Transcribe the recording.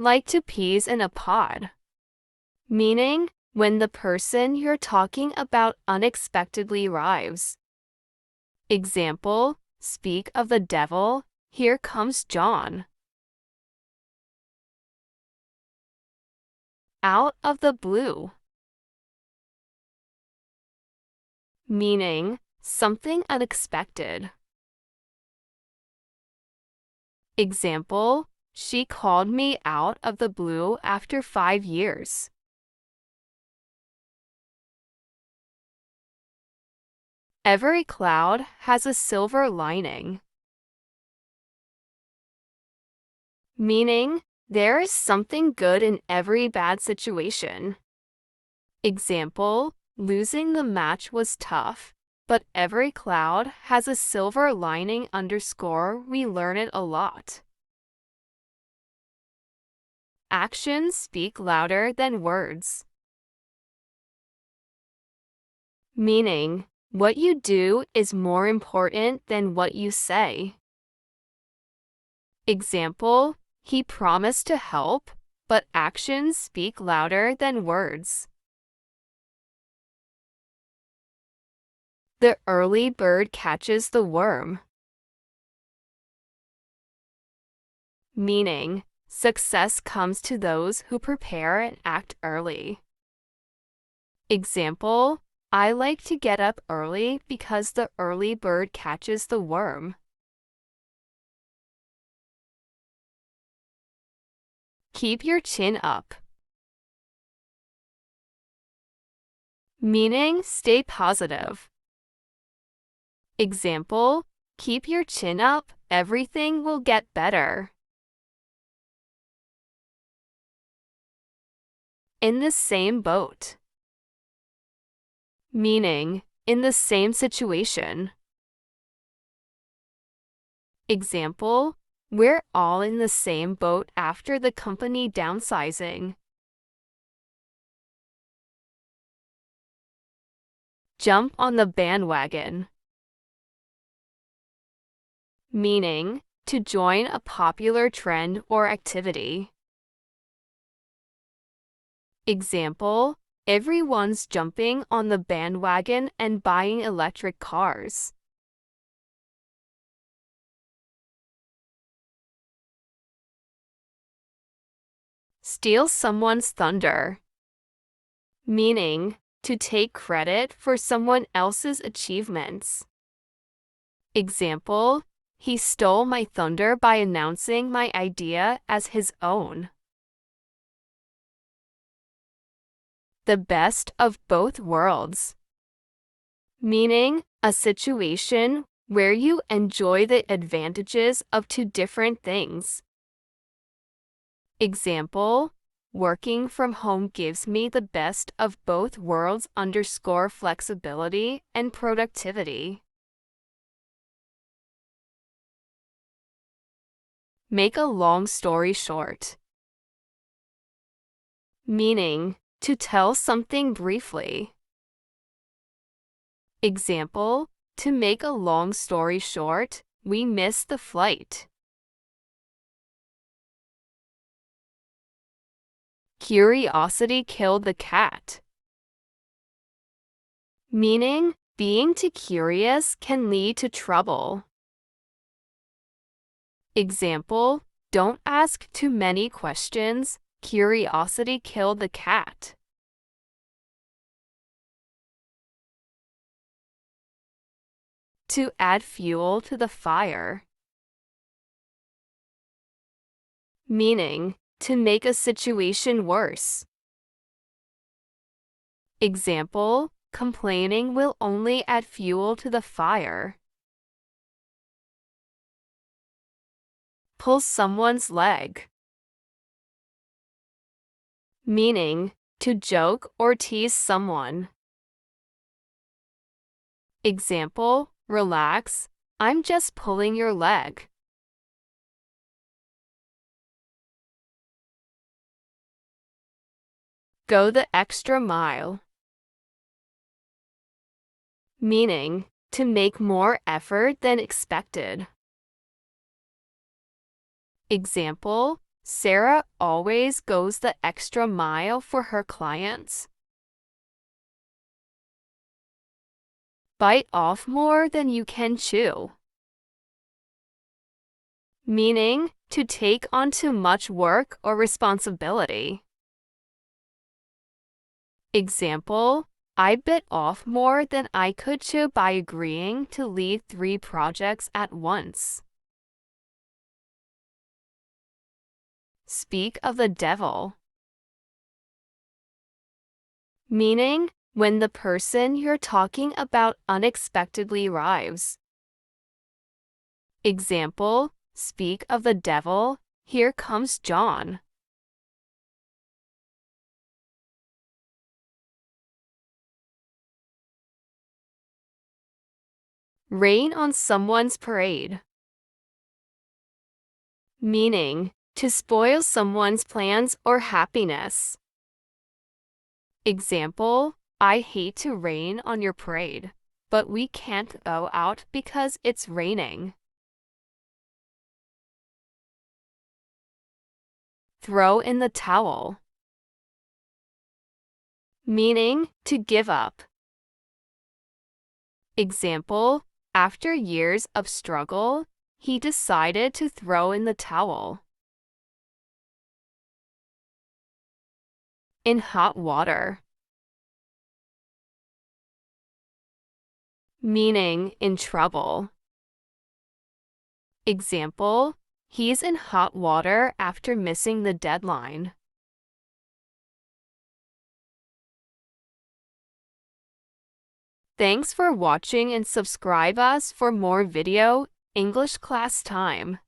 like to peas in a pod. Meaning, when the person you're talking about unexpectedly arrives. Example, speak of the devil, here comes John. Out of the blue. Meaning, something unexpected. Example, she called me out of the blue after 5 years. Every cloud has a silver lining. Meaning, there is something good in every bad situation. Example, losing the match was tough, but every cloud has a silver lining. We learn it a lot. Actions speak louder than words. Meaning, what you do is more important than what you say. Example, he promised to help, but actions speak louder than words. The early bird catches the worm. Meaning, success comes to those who prepare and act early. Example, I like to get up early because the early bird catches the worm. Keep your chin up. Meaning, stay positive. Example, keep your chin up, everything will get better. In the same boat. Meaning, in the same situation. Example, we're all in the same boat after the company downsizing. Jump on the bandwagon. Meaning, to join a popular trend or activity. Example, everyone's jumping on the bandwagon and buying electric cars. Steal someone's thunder. Meaning, to take credit for someone else's achievements. Example, he stole my thunder by announcing my idea as his own. The best of both worlds. Meaning, a situation where you enjoy the advantages of two different things. Example, working from home gives me the best of both worlds. Flexibility and productivity. Make a long story short. Meaning, to tell something briefly. Example, to make a long story short, we missed the flight. Curiosity killed the cat. Meaning, being too curious can lead to trouble. Example, don't ask too many questions. Curiosity killed the cat. To add fuel to the fire. Meaning, to make a situation worse. Example, complaining will only add fuel to the fire. Pull someone's leg. Meaning, to joke or tease someone. Example, relax, I'm just pulling your leg. Go the extra mile. Meaning, to make more effort than expected. Example, Sarah always goes the extra mile for her clients. Bite off more than you can chew. Meaning, to take on too much work or responsibility. Example, I bit off more than I could chew by agreeing to lead 3 projects at once. Speak of the devil. Meaning, when the person you're talking about unexpectedly arrives. Example, speak of the devil, here comes John. Rain on someone's parade. Meaning, to spoil someone's plans or happiness. Example, I hate to rain on your parade, but we can't go out because it's raining. Throw in the towel. Meaning, to give up. Example, after years of struggle, he decided to throw in the towel. In hot water. Meaning, in trouble. Example, he's in hot water after missing the deadline. Thanks for watching and subscribe us for more video English class time.